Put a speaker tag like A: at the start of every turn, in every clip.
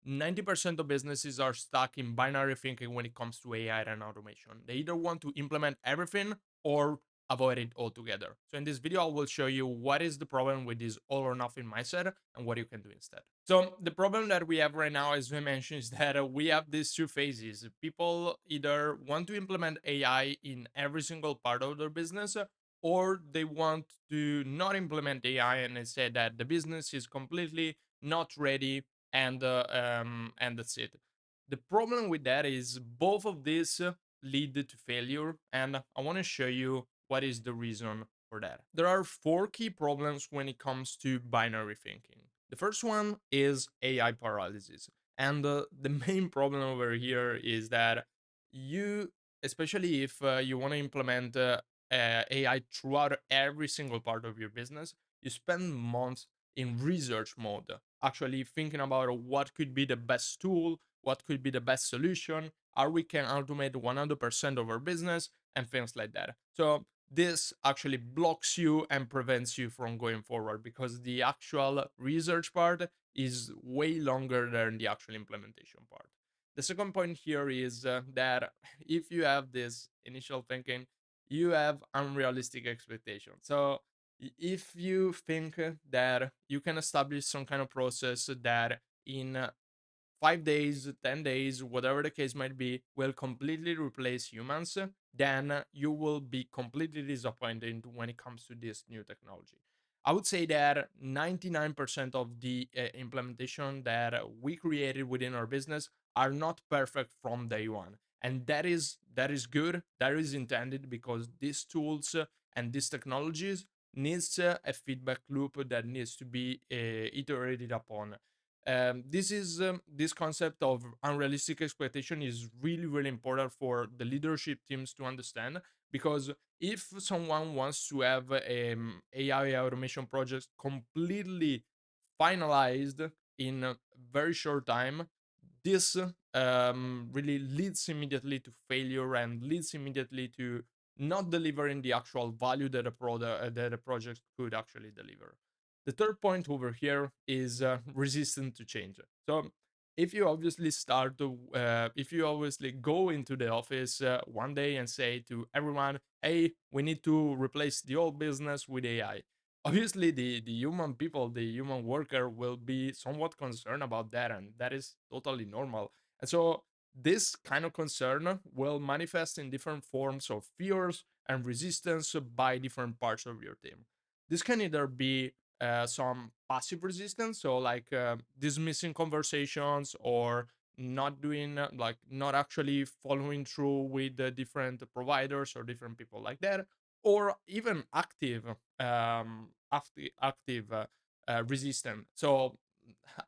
A: 90% of businesses are stuck in binary thinking when it comes to AI and automation. They either want to implement everything or avoid it altogether. So in this video, I will show you what is the problem with this all or nothing mindset and what you can do instead. So the problem that we have right now, as we mentioned, is that we have these two phases. People either want to implement AI in every single part of their business, or they want to not implement AI and they say that the business is completely not ready and that's it. The problem with that is both of these lead to failure, and I want to show you what is the reason for that. There are four key problems when it comes to binary thinking. The first one is AI paralysis, and the main problem over here is that you, especially if you want to implement AI throughout every single part of your business, you spend months in research mode, actually thinking about what could be the best tool, what could be the best solution, how we can automate 100% of our business, and things like that. So this actually blocks you and prevents you from going forward because the actual research part is way longer than the actual implementation part. The second point here is that if you have this initial thinking, you have unrealistic expectations. So if you think that you can establish some kind of process that in 5 days, 10 days, whatever the case might be, will completely replace humans, then you will be completely disappointed when it comes to this new technology. I would say that 99% of the implementation that we created within our business are not perfect from day one. And that is good. That is intended because these tools and these technologies needs a feedback loop that needs to be iterated upon. This concept of unrealistic expectation is really important for the leadership teams to understand, because if someone wants to have AI automation projects completely finalized in a very short time, this really leads immediately to failure and leads immediately to not delivering the actual value that a project could actually deliver. The third point over here is resistant to change. So if you obviously if you obviously go into the office one day and say to everyone, hey, we need to replace the old business with AI, obviously the human people, the human worker will be somewhat concerned about that, and that is totally normal. And so this kind of concern will manifest in different forms of fears and resistance by different parts of your team. This can either be some passive resistance, so like dismissing conversations or not doing not actually following through with the different providers or different people like that, or even active resistance. So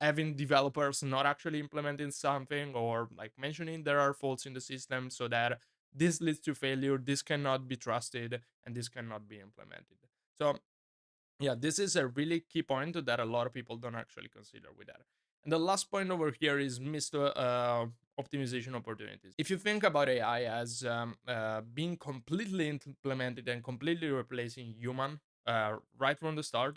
A: having developers not actually implementing something or like mentioning there are faults in the system so that this leads to failure, this cannot be trusted, and this cannot be implemented. So yeah, this is a really key point that a lot of people don't actually consider with that. And the last point over here is missed optimization opportunities. If you think about AI as being completely implemented and completely replacing human right from the start,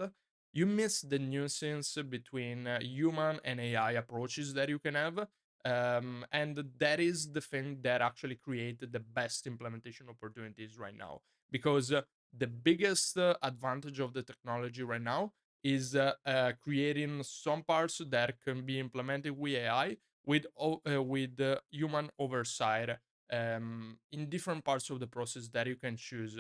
A: you miss the nuisance between human and AI approaches that you can have. And that is the thing that actually created the best implementation opportunities right now. Because the biggest advantage of the technology right now is creating some parts that can be implemented with AI with human oversight in different parts of the process that you can choose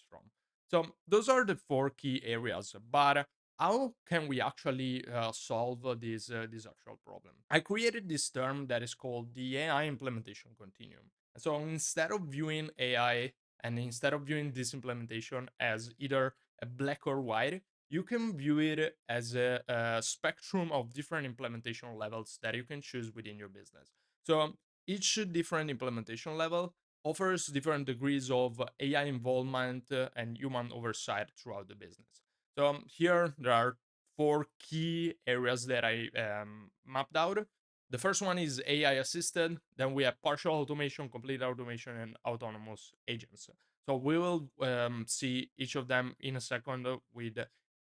A: from. So those are the four key areas. But how can we actually solve this actual problem? I created this term that is called the AI implementation continuum. So instead of viewing AI and instead of viewing this implementation as either a black or white, you can view it as a spectrum of different implementation levels that you can choose within your business. So each different implementation level offers different degrees of AI involvement and human oversight throughout the business. So here there are four key areas that I mapped out. The first one is AI assisted. Then we have partial automation, complete automation, and autonomous agents. So we will see each of them in a second with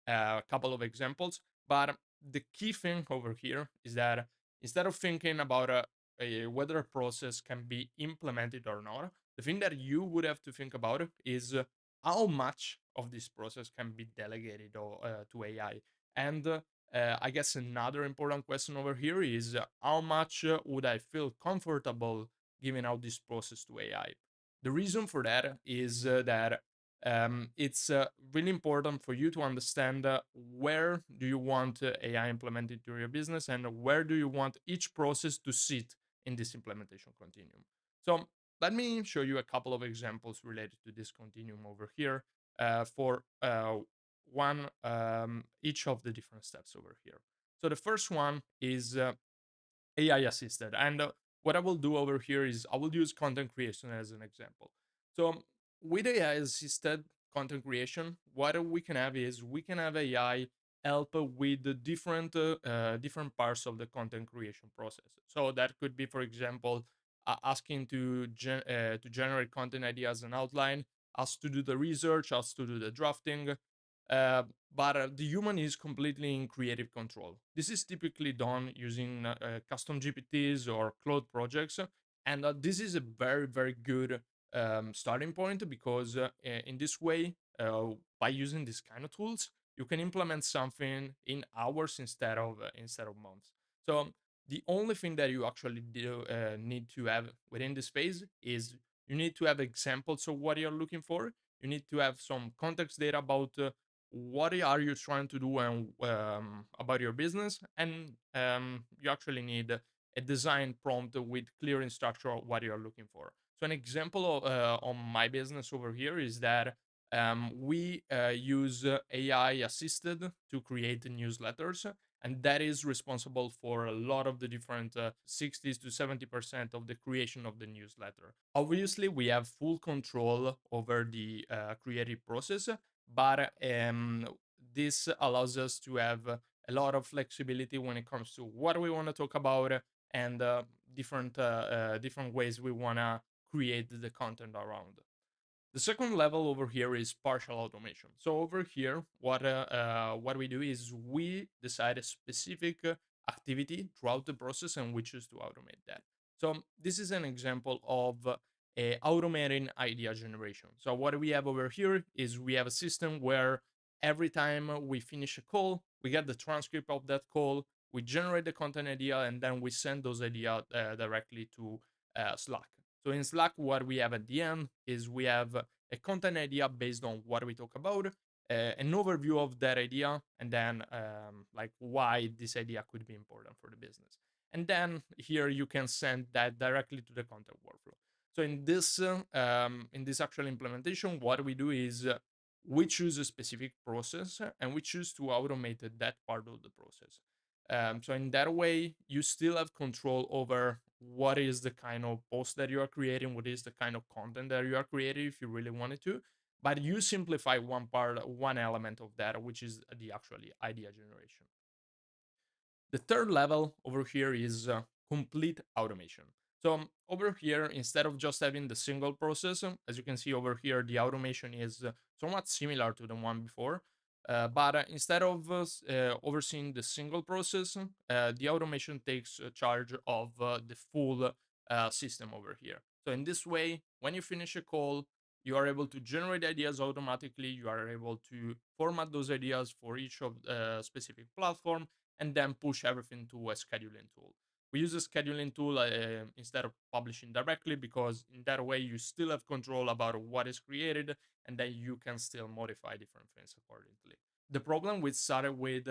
A: a couple of examples. But the key thing over here is that instead of thinking about whether a process can be implemented or not, the thing that you would have to think about is how much of this process can be delegated to AI. And I guess another important question over here is how much would I feel comfortable giving out this process to AI? The reason for that is that it's really important for you to understand where do you want AI implemented to your business and where do you want each process to sit in this implementation continuum. So let me show you a couple of examples related to this continuum over here for one each of the different steps over here. So the first one is AI assisted. And what I will do over here is I will use content creation as an example. So with AI assisted content creation, what we can have is we can have AI help with the different parts of the content creation process. So that could be, for example, asking to generate content ideas and outline, us to do the research, us to do the drafting, but the human is completely in creative control. This is typically done using custom GPTs or Claude projects, and this is a very, very good starting point because in this way, by using these kind of tools, you can implement something in hours instead of months. So the only thing that you actually need to have within this phase is you need to have examples of what you're looking for. You need to have some context data about what are you trying to do and about your business, and you actually need a design prompt with clear instruction of what you're looking for. So an example of, on my business over here is that we use AI assisted to create newsletters, and that is responsible for a lot of the different 60 to 70% of the creation of the newsletter. Obviously, we have full control over the creative process, but this allows us to have a lot of flexibility when it comes to what we want to talk about and different ways we want to create the content around. The second level over here is partial automation. So over here, what we do is we decide a specific activity throughout the process and we choose to automate that. So this is an example of automating idea generation. So what we have over here is we have a system where every time we finish a call, we get the transcript of that call, we generate the content idea, and then we send those ideas directly to Slack. So in Slack, what we have at the end is we have a content idea based on what we talk about, an overview of that idea, and then like why this idea could be important for the business. And then here you can send that directly to the content workflow. So in this actual implementation, what we do is we choose a specific process and we choose to automate that part of the process. So in that way, you still have control over what is the kind of post that you are creating, what is the kind of content that you are creating if you really wanted to. But you simplify one part, one element of that, which is the actually idea generation. The third level over here is complete automation. So over here, instead of just having the single process, as you can see over here, the automation is somewhat similar to the one before. But instead of overseeing the single process, the automation takes charge of the full system over here. So in this way, when you finish a call, you are able to generate ideas automatically. You are able to format those ideas for each of specific platform and then push everything to a scheduling tool. We use a scheduling tool instead of publishing directly because in that way you still have control about what is created and then you can still modify different things accordingly. The problem with starting with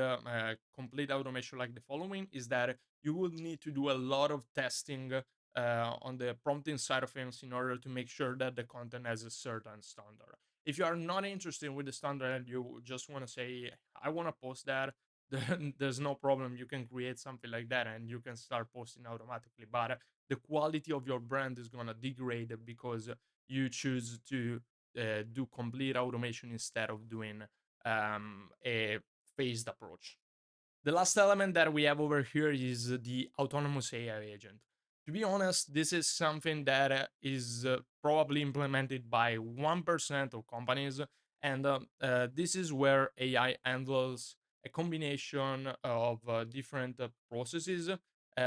A: complete automation like the following is that you will need to do a lot of testing on the prompting side of things in order to make sure that the content has a certain standard. If you are not interested with the standard and you just want to say, I want to post that, then there's no problem. You can create something like that and you can start posting automatically. But the quality of your brand is going to degrade because you choose to do complete automation instead of doing a phased approach. The last element that we have over here is the autonomous AI agent. To be honest, this is something that is probably implemented by 1% of companies. And this is where AI handles a combination of different processes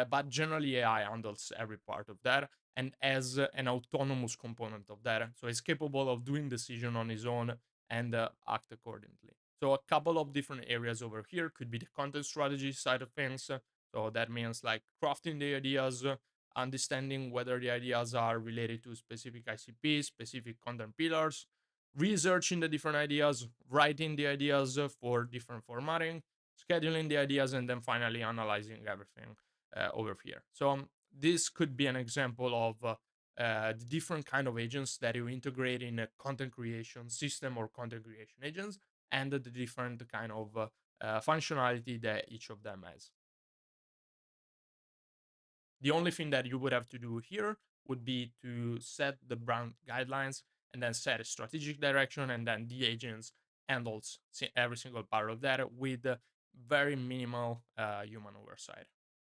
A: but generally AI handles every part of that and as an autonomous component of that. So it's capable of doing decision on its own and act accordingly. So a couple of different areas over here could be the content strategy side of things. So that means like crafting the ideas, understanding whether the ideas are related to specific ICPs, specific content pillars, researching the different ideas, writing the ideas for different formatting, scheduling the ideas, and then finally analyzing everything over here. So this could be an example of the different kind of agents that you integrate in a content creation system or content creation agents, and the different kind of functionality that each of them has. The only thing that you would have to do here would be to set the brand guidelines and then set a strategic direction, and then the agents handles every single part of that with very minimal human oversight.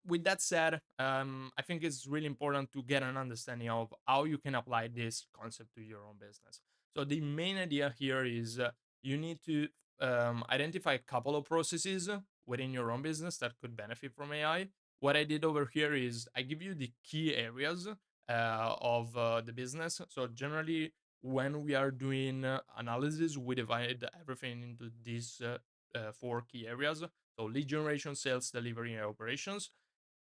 A: With that said, I think it's really important to get an understanding of how you can apply this concept to your own business. So the main idea here is you need to identify a couple of processes within your own business that could benefit from AI. What I did over here is I give you the key areas of the business. So generally, when we are doing analysis, we divide everything into these four key areas. So lead generation, sales, delivery, and operations.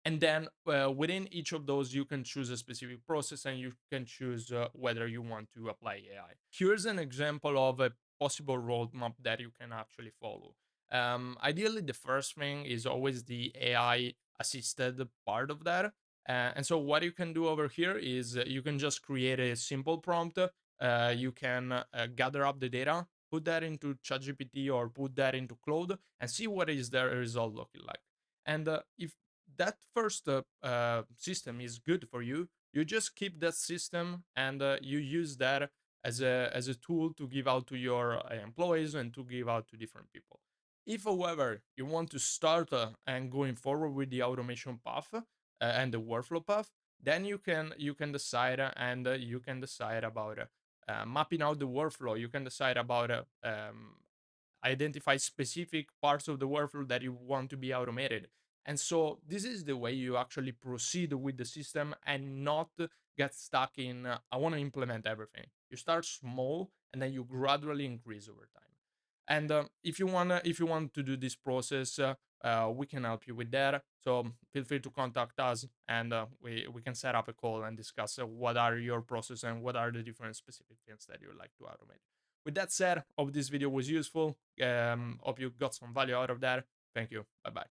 A: And then within each of those, you can choose a specific process and you can choose whether you want to apply AI. Here's an example of a possible roadmap that you can actually follow. Ideally, the first thing is always the AI assisted part of that. And so, what you can do over here is you can just create a simple prompt. You can gather up the data, put that into ChatGPT or put that into Claude, and see what is the result looking like. And if that first system is good for you, you just keep that system and you use that as a tool to give out to your employees and to give out to different people. If, however, you want to start and going forward with the automation path and the workflow path, then you can decide and you can decide about mapping out the workflow. You can decide about identify specific parts of the workflow that you want to be automated. And so this is the way you actually proceed with the system and not get stuck in I want to implement everything. You start small and then you gradually increase over time. And if you want to do this process, we can help you with that. So feel free to contact us, and we can set up a call and discuss what are your process and what are the different specific things that you like to automate. With that said, hope this video was useful. Hope you got some value out of that. Thank you. Bye bye.